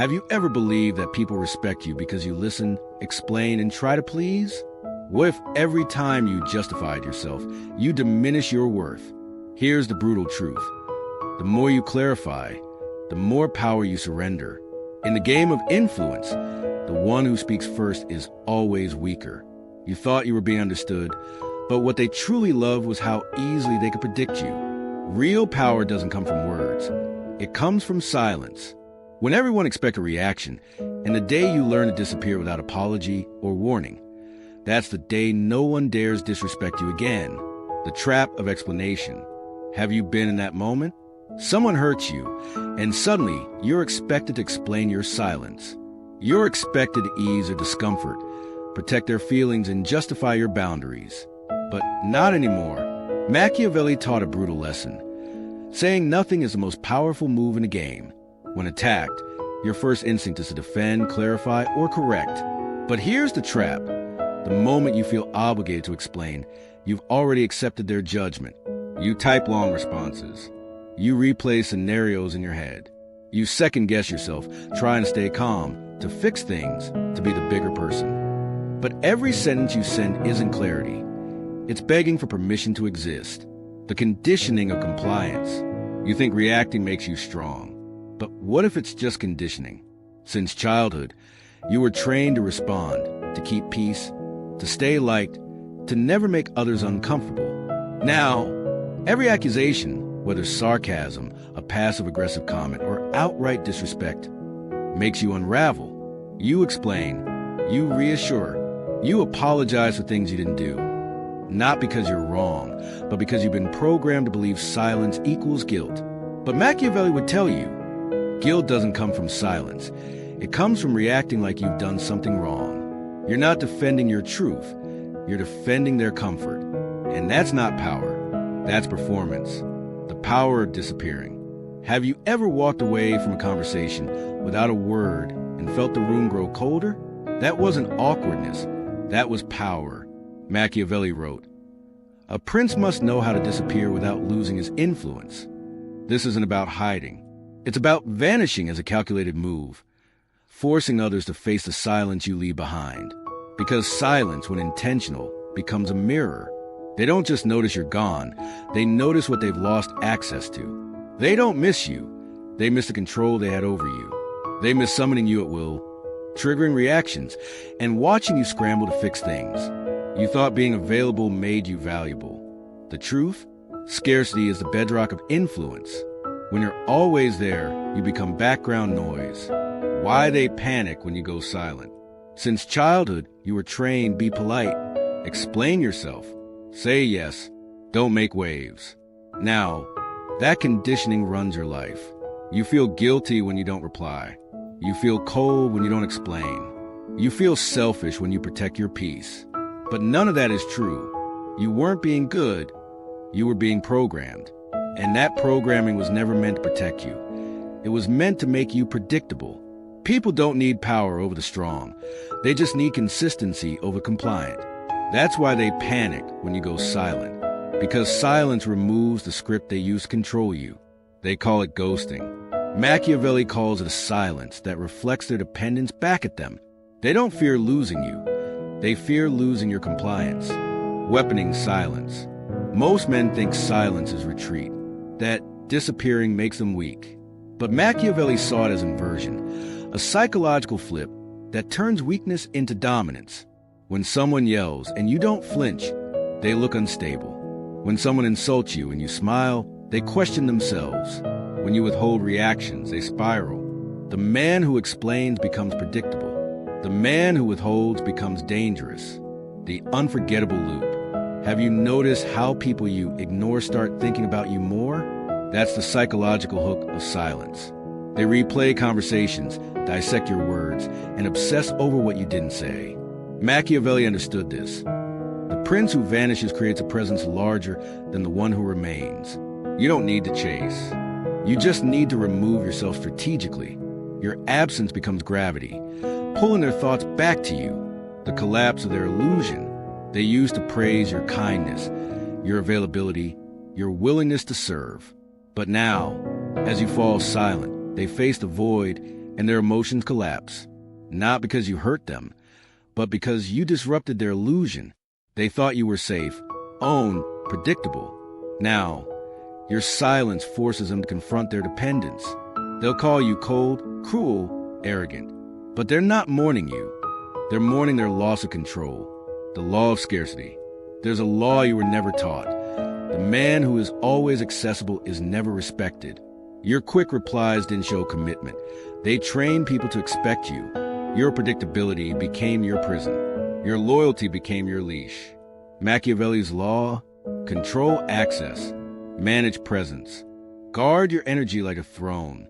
Have you ever believed that people respect you because you listen, explain, and try to please? What if every time you justified yourself, you diminish your worth? Here's the brutal truth. The more you clarify, the more power you surrender. In the game of influence, the one who speaks first is always weaker. You thought you were being understood, but what they truly loved was how easily they could predict you. Real power doesn't come from words. It comes from silence. When everyone expects a reaction, and the day you learn to disappear without apology or warning, that's the day no one dares disrespect you again. The trap of explanation. Have you been in that moment? Someone hurts you, and suddenly you're expected to explain your silence. You're expected to ease their discomfort, protect their feelings, and justify your boundaries. But not anymore. Machiavelli taught a brutal lesson. Saying nothing is the most powerful move in a game. When attacked, your first instinct is to defend, clarify, or correct. But here's the trap. The moment you feel obligated to explain, you've already accepted their judgment. You type long responses. You replay scenarios in your head. You second-guess yourself, trying to stay calm, to fix things, to be the bigger person. But every sentence you send isn't clarity. It's begging for permission to exist. The conditioning of compliance. You think reacting makes you strong. But what if it's just conditioning? Since childhood, you were trained to respond, to keep peace, to stay liked, to never make others uncomfortable. Now, every accusation, whether sarcasm, a passive-aggressive comment, or outright disrespect, makes you unravel. You explain, you reassure, you apologize for things you didn't do. Not because you're wrong, but because you've been programmed to believe silence equals guilt. But Machiavelli would tell you, guilt doesn't come from silence. It comes from reacting like you've done something wrong. You're not defending your truth. You're defending their comfort. And that's not power. That's performance. The power of disappearing. Have you ever walked away from a conversation without a word and felt the room grow colder? That wasn't awkwardness. That was power. Machiavelli wrote, "A prince must know how to disappear without losing his influence." This isn't about hiding. It's about vanishing as a calculated move, forcing others to face the silence you leave behind. Because silence, when intentional, becomes a mirror. They don't just notice you're gone, they notice what they've lost access to. They don't miss you, they miss the control they had over you. They miss summoning you at will, triggering reactions, and watching you scramble to fix things. You thought being available made you valuable. The truth? Scarcity is the bedrock of influence. When you're always there, you become background noise. Why they panic when you go silent? Since childhood, you were trained, be polite, explain yourself, say yes, don't make waves. Now, that conditioning runs your life. You feel guilty when you don't reply. You feel cold when you don't explain. You feel selfish when you protect your peace. But none of that is true. You weren't being good, you were being programmed. And that programming was never meant to protect you. It was meant to make you predictable. People don't need power over the strong. They just need consistency over compliant. That's why they panic when you go silent. Because silence removes the script they use to control you. They call it ghosting. Machiavelli calls it a silence that reflects their dependence back at them. They don't fear losing you. They fear losing your compliance. Weaponing silence. Most men think silence is retreat, that disappearing makes them weak. But Machiavelli saw it as inversion, a psychological flip that turns weakness into dominance. When someone yells and you don't flinch, they look unstable. When someone insults you and you smile, they question themselves. When you withhold reactions, they spiral. The man who explains becomes predictable. The man who withholds becomes dangerous. The unforgettable loop. Have you noticed how people you ignore start thinking about you more? That's the psychological hook of silence. They replay conversations, dissect your words, and obsess over what you didn't say. Machiavelli understood this. The prince who vanishes creates a presence larger than the one who remains. You don't need to chase. You just need to remove yourself strategically. Your absence becomes gravity, pulling their thoughts back to you. The collapse of their illusion. They use to praise your kindness, your availability, your willingness to serve. But now, as you fall silent, they face the void and their emotions collapse. Not because you hurt them, but because you disrupted their illusion. They thought you were safe, owned, predictable. Now, your silence forces them to confront their dependence. They'll call you cold, cruel, arrogant. But they're not mourning you. They're mourning their loss of control, the law of scarcity. There's a law you were never taught. The man who is always accessible is never respected. Your quick replies didn't show commitment. They trained people to expect you. Your predictability became your prison. Your loyalty became your leash. Machiavelli's law: control access, manage presence, guard your energy like a throne.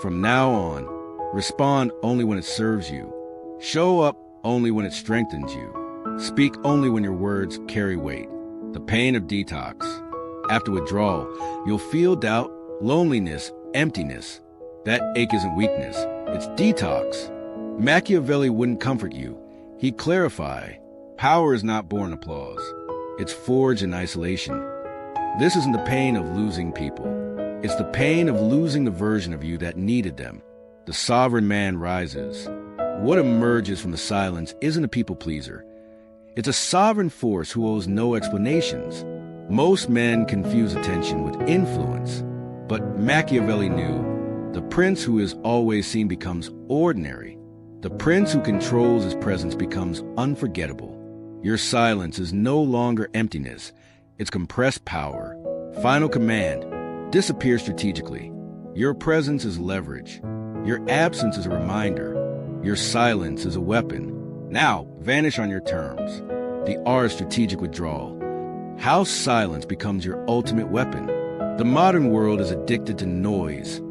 From now on, respond only when it serves you. Show up only when it strengthens you. Speak only when your words carry weight. The pain of detox. After withdrawal, you'll feel doubt, loneliness, emptiness. That ache isn't weakness, it's detox. Machiavelli wouldn't comfort you. He'd clarify. Power is not born applause. It's forged in isolation. This isn't the pain of losing people. It's the pain of losing the version of you that needed them. The sovereign man rises. What emerges from the silence isn't a people pleaser. It's a sovereign force who owes no explanations. Most men confuse attention with influence. But Machiavelli knew the prince who is always seen becomes ordinary. The prince who controls his presence becomes unforgettable. Your silence is no longer emptiness. It's compressed power. Final command: disappear strategically. Your presence is leverage. Your absence is a reminder. Your silence is a weapon. Now, vanish on your terms. The art of strategic withdrawal. How silence becomes your ultimate weapon. The modern world is addicted to noise,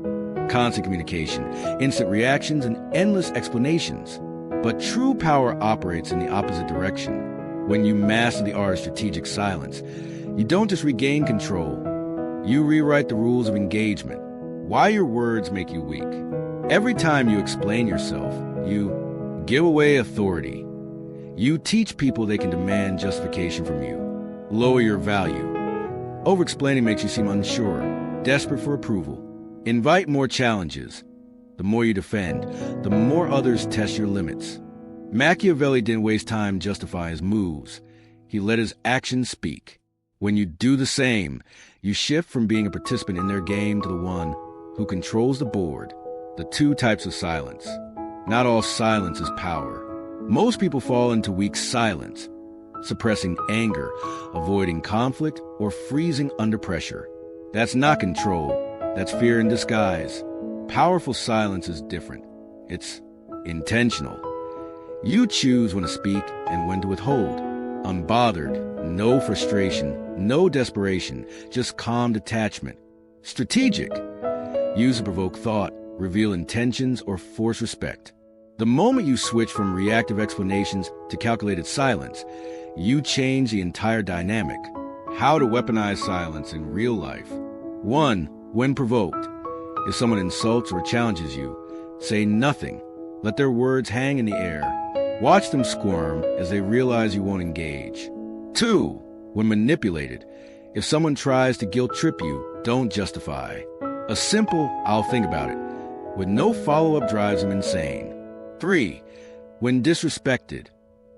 constant communication, instant reactions, and endless explanations. But true power operates in the opposite direction. When you master the art of strategic silence, you don't just regain control. You rewrite the rules of engagement. Why your words make you weak. Every time you explain yourself, you give away authority. You teach people they can demand justification from you. Lower your value. Over-explaining makes you seem unsure, desperate for approval. Invite more challenges. The more you defend, the more others test your limits. Machiavelli didn't waste time justifying his moves. He let his actions speak. When you do the same, you shift from being a participant in their game to the one who controls the board. The two types of silence. Not all silence is power. Most people fall into weak silence, suppressing anger, avoiding conflict, or freezing under pressure. That's not control. That's fear in disguise. Powerful silence is different. It's intentional. You choose when to speak and when to withhold. Unbothered, no frustration, no desperation, just calm detachment. Strategic. Use to provoke thought, reveal intentions, or force respect. The moment you switch from reactive explanations to calculated silence, you change the entire dynamic. How to weaponize silence in real life. 1. When provoked. If someone insults or challenges you, say nothing. Let their words hang in the air. Watch them squirm as they realize you won't engage. 2. When manipulated. If someone tries to guilt trip you, don't justify. A simple, "I'll think about it," with no follow-up drives them insane. 3. When disrespected.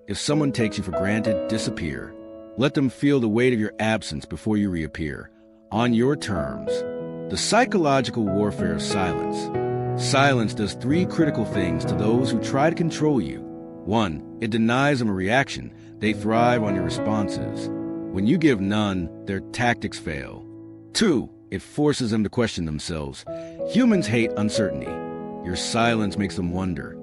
If someone takes you for granted, disappear. Let them feel the weight of your absence before you reappear, on your terms. The psychological warfare of silence. Silence does 3 critical things to those who try to control you. 1. It denies them a reaction. They thrive on your responses. When you give none, their tactics fail. 2. It forces them to question themselves. Humans hate uncertainty. Your silence makes them wonder.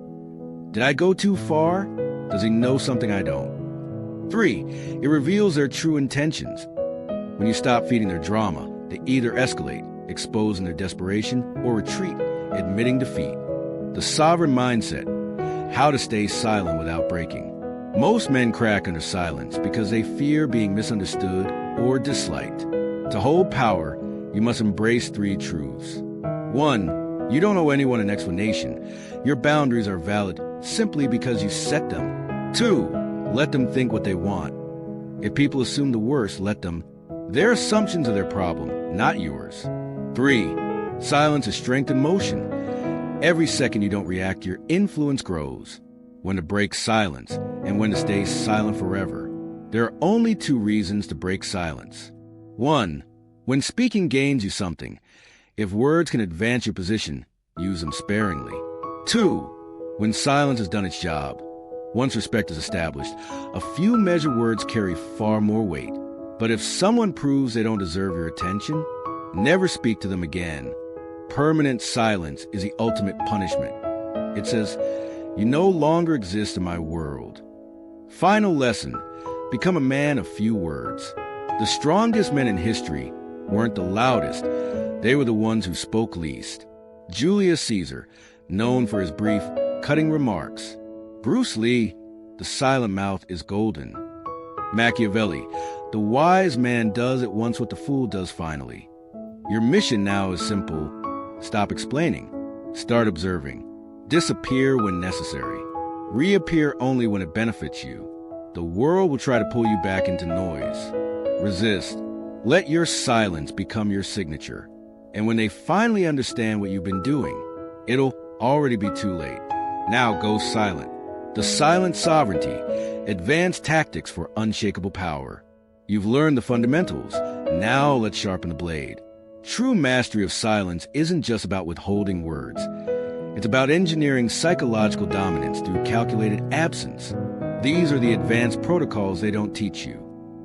Did I go too far? Does he know something I don't? 3. It reveals their true intentions. When you stop feeding their drama, they either escalate, exposing their desperation, or retreat, admitting defeat. The sovereign mindset. How to stay silent without breaking. Most men crack under silence because they fear being misunderstood or disliked. To hold power, you must embrace 3 truths. 1. You don't owe anyone an explanation. Your boundaries are valid simply because you set them. 2. Let them think what they want. If people assume the worst, let them. Their assumptions are their problem, not yours. 3. Silence is strength in motion. Every second you don't react, your influence grows. When to break silence and when to stay silent forever. There are only two reasons to break silence. 1. When speaking gains you something. If words can advance your position, use them sparingly. 2. When silence has done its job. Once respect is established, a few measured words carry far more weight. But if someone proves they don't deserve your attention, never speak to them again. Permanent silence is the ultimate punishment. It says, "You no longer exist in my world." Final lesson, become a man of few words. The strongest men in history weren't the loudest. They were the ones who spoke least. Julius Caesar, known for his brief, cutting remarks. Bruce Lee, the silent mouth is golden. Machiavelli, the wise man does at once what the fool does finally. Your mission now is simple. Stop explaining. Start observing. Disappear when necessary. Reappear only when it benefits you. The world will try to pull you back into noise. Resist. Let your silence become your signature. And when they finally understand what you've been doing, it'll already be too late. Now go silent. The silent sovereignty, advanced tactics for unshakable power. You've learned the fundamentals. Now let's sharpen the blade. True mastery of silence isn't just about withholding words. It's about engineering psychological dominance through calculated absence. These are the advanced protocols they don't teach you.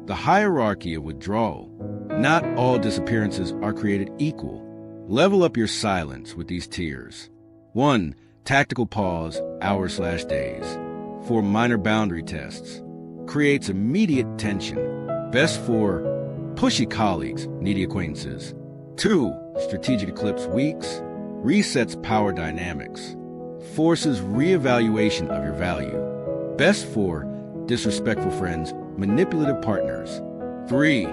The hierarchy of withdrawal. Not all disappearances are created equal. Level up your silence with these tiers. 1. Tactical pause, hours/days. For minor boundary tests. Creates immediate tension. Best for pushy colleagues, needy acquaintances. 2. Strategic eclipse weeks. Resets power dynamics. Forces reevaluation of your value. Best for disrespectful friends, manipulative partners. 3.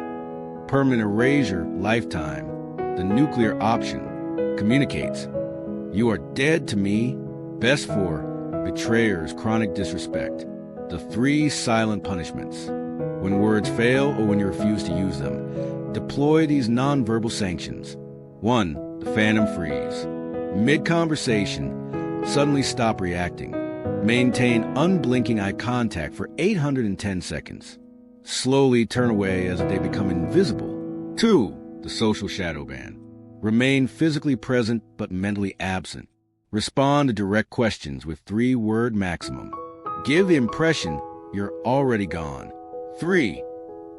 Permanent erasure, lifetime. The nuclear option. Communicates. You are dead to me. Best for betrayers, chronic disrespect. The 3 silent punishments. When words fail or when you refuse to use them, deploy these nonverbal sanctions. 1. The phantom freeze. Mid-conversation, suddenly stop reacting. Maintain unblinking eye contact for 810 seconds. Slowly turn away as if they become invisible. 2. The social shadow ban. Remain physically present but mentally absent. Respond to direct questions with 3-word maximum. Give the impression you're already gone. 3.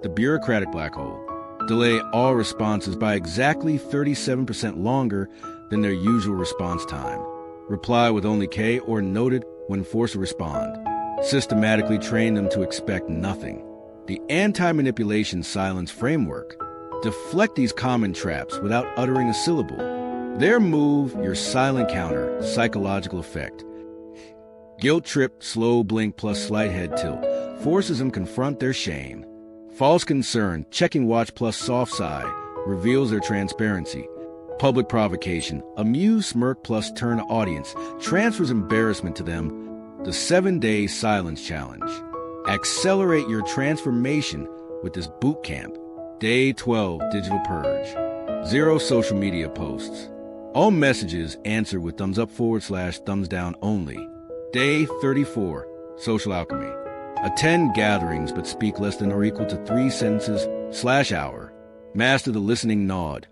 The bureaucratic black hole. Delay all responses by exactly 37% longer than their usual response time. Reply with only K or noted when forced to respond. Systematically train them to expect nothing. The anti-manipulation silence framework. Deflect these common traps without uttering a syllable. Their move, your silent counter, psychological effect. Guilt trip, slow blink plus slight head tilt. Forces them confront their shame. False concern, checking watch plus soft sigh, reveals their transparency. Public provocation, amused smirk plus turn audience, transfers embarrassment to them. The 7-day silence challenge. Accelerate your transformation with this boot camp. Day 12, digital purge. 0 social media posts. All messages answered with thumbs up/thumbs down only. Day 34, social alchemy. Attend gatherings but speak less than or equal to 3 sentences/hour. Master the listening nod.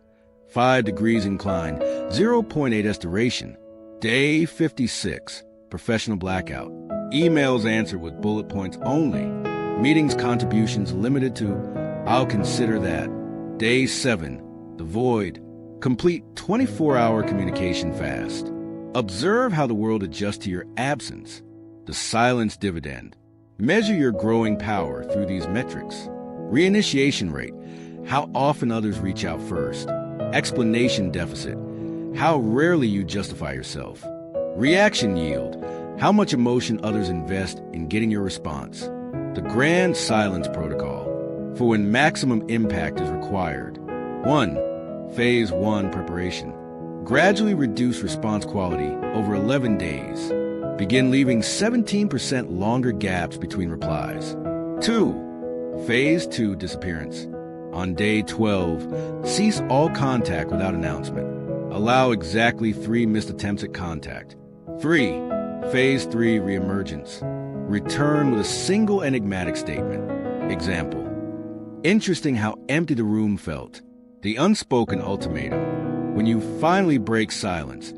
5 degrees incline, 0.8 duration. Day 56, professional blackout. Emails answered with bullet points only. Meetings contributions limited to I'll consider that. Day 7, the void. Complete 24-hour communication fast. Observe how the world adjusts to your absence. The silence dividend. Measure your growing power through these metrics. Reinitiation rate. How often others reach out first. Explanation deficit. How rarely you justify yourself. Reaction yield. How much emotion others invest in getting your response. The grand silence protocol. For when maximum impact is required. 1. Phase 1 preparation. Gradually reduce response quality over 11 days. Begin leaving 17% longer gaps between replies. 2. Phase 2 disappearance. On day 12, cease all contact without announcement. Allow exactly 3 missed attempts at contact. 3. Phase 3 reemergence. Return with a single enigmatic statement. Example. Interesting how empty the room felt. The unspoken ultimatum. When you finally break silence,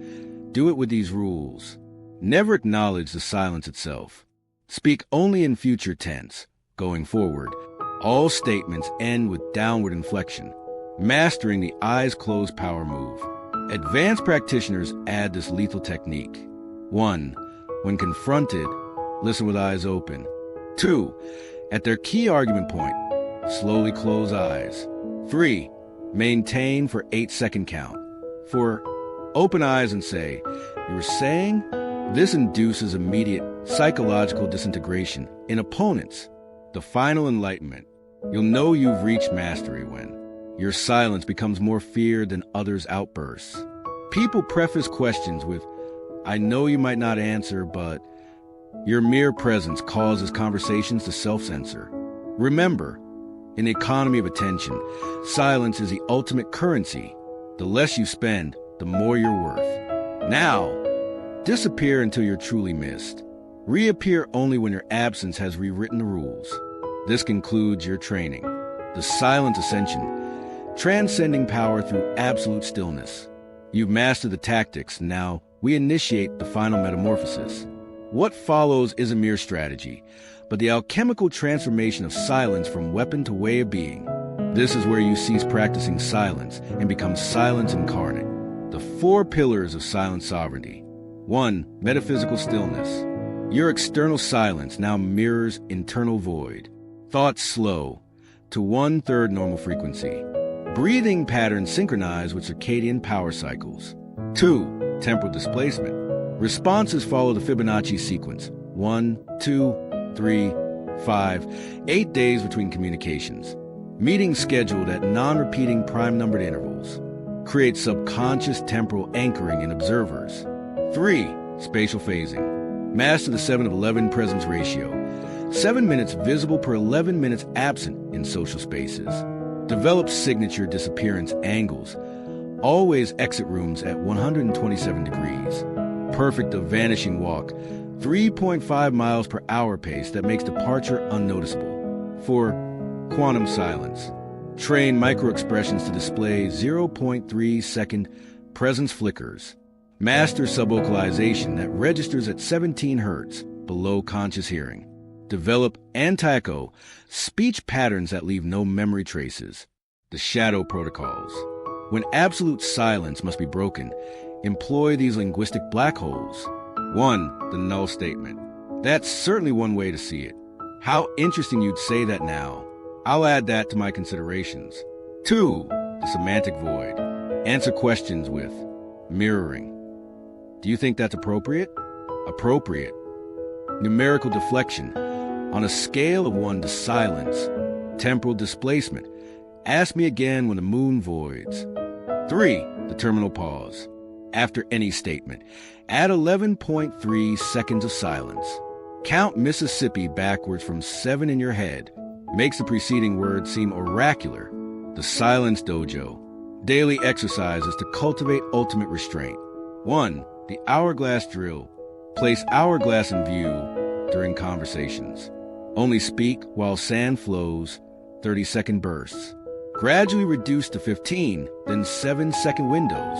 do it with these rules. Never acknowledge the silence itself. Speak only in future tense. Going forward, all statements end with downward inflection. Mastering the eyes closed power move. Advanced practitioners add this lethal technique. 1. When confronted, listen with eyes open. 2. At their key argument point, slowly close eyes. 3. Maintain for 8-second count. 4. Open eyes and say, "You were saying?" This induces immediate psychological disintegration in opponents. The final enlightenment. You'll know you've reached mastery when your silence becomes more feared than others' outbursts. People preface questions with, "I know you might not answer, but..." Your mere presence causes conversations to self-censor. Remember, in the economy of attention, silence is the ultimate currency. The less you spend, the more you're worth. Now, disappear until you're truly missed. Reappear only when your absence has rewritten the rules. This concludes your training. The silent ascension, transcending power through absolute stillness. You've mastered the tactics. Now, we initiate the final metamorphosis. What follows isn't mere strategy, but the alchemical transformation of silence from weapon to way of being. This is where you cease practicing silence and become silence incarnate. The 4 pillars of silent sovereignty. 1. Metaphysical stillness. Your external silence now mirrors internal void. Thoughts slow to 1/3 normal frequency. Breathing patterns synchronize with circadian power cycles. 2. Temporal displacement. Responses follow the Fibonacci sequence. 1, 2, 3, 5, 8 days between communications. Meetings scheduled at non-repeating prime-numbered intervals. Create subconscious temporal anchoring in observers. 3. Spatial phasing. Master the 7-of-11 presence ratio. 7 minutes visible per 11 minutes absent in social spaces. Develop signature disappearance angles. Always exit rooms at 127 degrees. Perfect a vanishing walk. 3.5 miles per hour pace that makes departure unnoticeable. 4. Quantum silence. Train microexpressions to display 0.3 second presence flickers. Master subvocalization that registers at 17 Hz, below conscious hearing. Develop anti-echo, speech patterns that leave no memory traces. The shadow protocols. When absolute silence must be broken, employ these linguistic black holes. 1. The null statement. That's certainly one way to see it. How interesting you'd say that now. I'll add that to my considerations. 2. The semantic void. Answer questions with mirroring. Do you think that's appropriate? Appropriate. Numerical deflection. On a scale of 1 to silence. Temporal displacement. Ask me again when the moon voids. 3. The terminal pause. After any statement, add 11.3 seconds of silence. Count Mississippi backwards from 7 in your head. Makes the preceding word seem oracular. The silence dojo. Daily exercises to cultivate ultimate restraint. 1. The hourglass drill. Place hourglass in view during conversations. Only speak while sand flows, 30-second bursts. Gradually reduce to 15, then 7-second windows.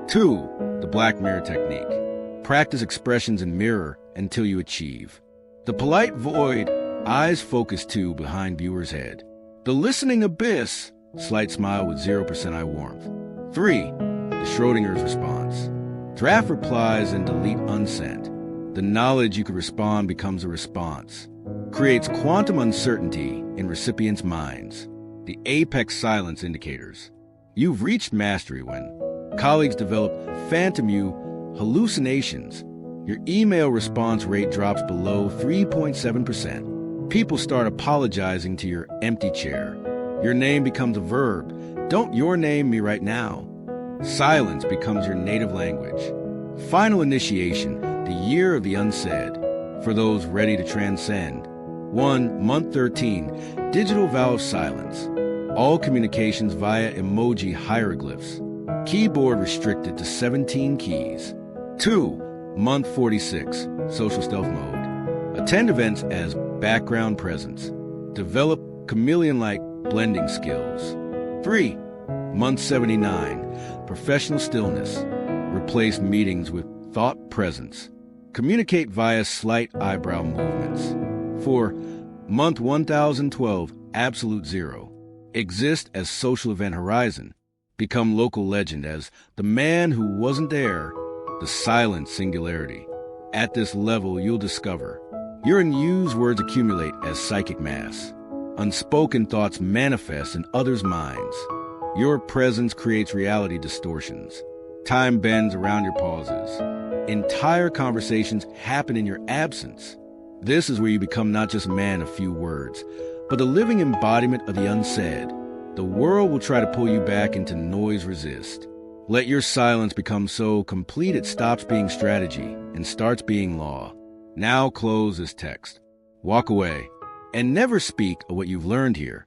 2. The black mirror technique. Practice expressions in mirror until you achieve. The polite void, eyes focused to behind viewer's head. The listening abyss, slight smile with 0% eye warmth. 3. The Schrodinger's response. Draft replies and delete unsent. The knowledge you could respond becomes a response. Creates quantum uncertainty in recipients' minds. The apex silence indicators. You've reached mastery when colleagues develop phantom you hallucinations. Your email response rate drops below 3.7%. People start apologizing to your empty chair. Your name becomes a verb. Don't your name me right now. Silence becomes your native language. Final initiation, the year of the unsaid. For those ready to transcend. 1. Month 13, digital vow of silence. All communications via emoji hieroglyphs. Keyboard restricted to 17 keys. 2. Month 46, social stealth mode. Attend events as background presence. Develop chameleon-like blending skills. 3. Month 79, professional stillness. Replace meetings with thought presence. Communicate via slight eyebrow movements. 4. Month 1012, absolute zero. Exist as social event horizon. Become local legend as the man who wasn't there, the silent singularity. At this level, you'll discover your unused words accumulate as psychic mass. Unspoken thoughts manifest in others' minds. Your presence creates reality distortions. Time bends around your pauses. Entire conversations happen in your absence. This is where you become not just a man of few words, but a living embodiment of the unsaid. The world will try to pull you back into noise resist. Let your silence become so complete it stops being strategy and starts being law. Now close this text. Walk away and never speak of what you've learned here.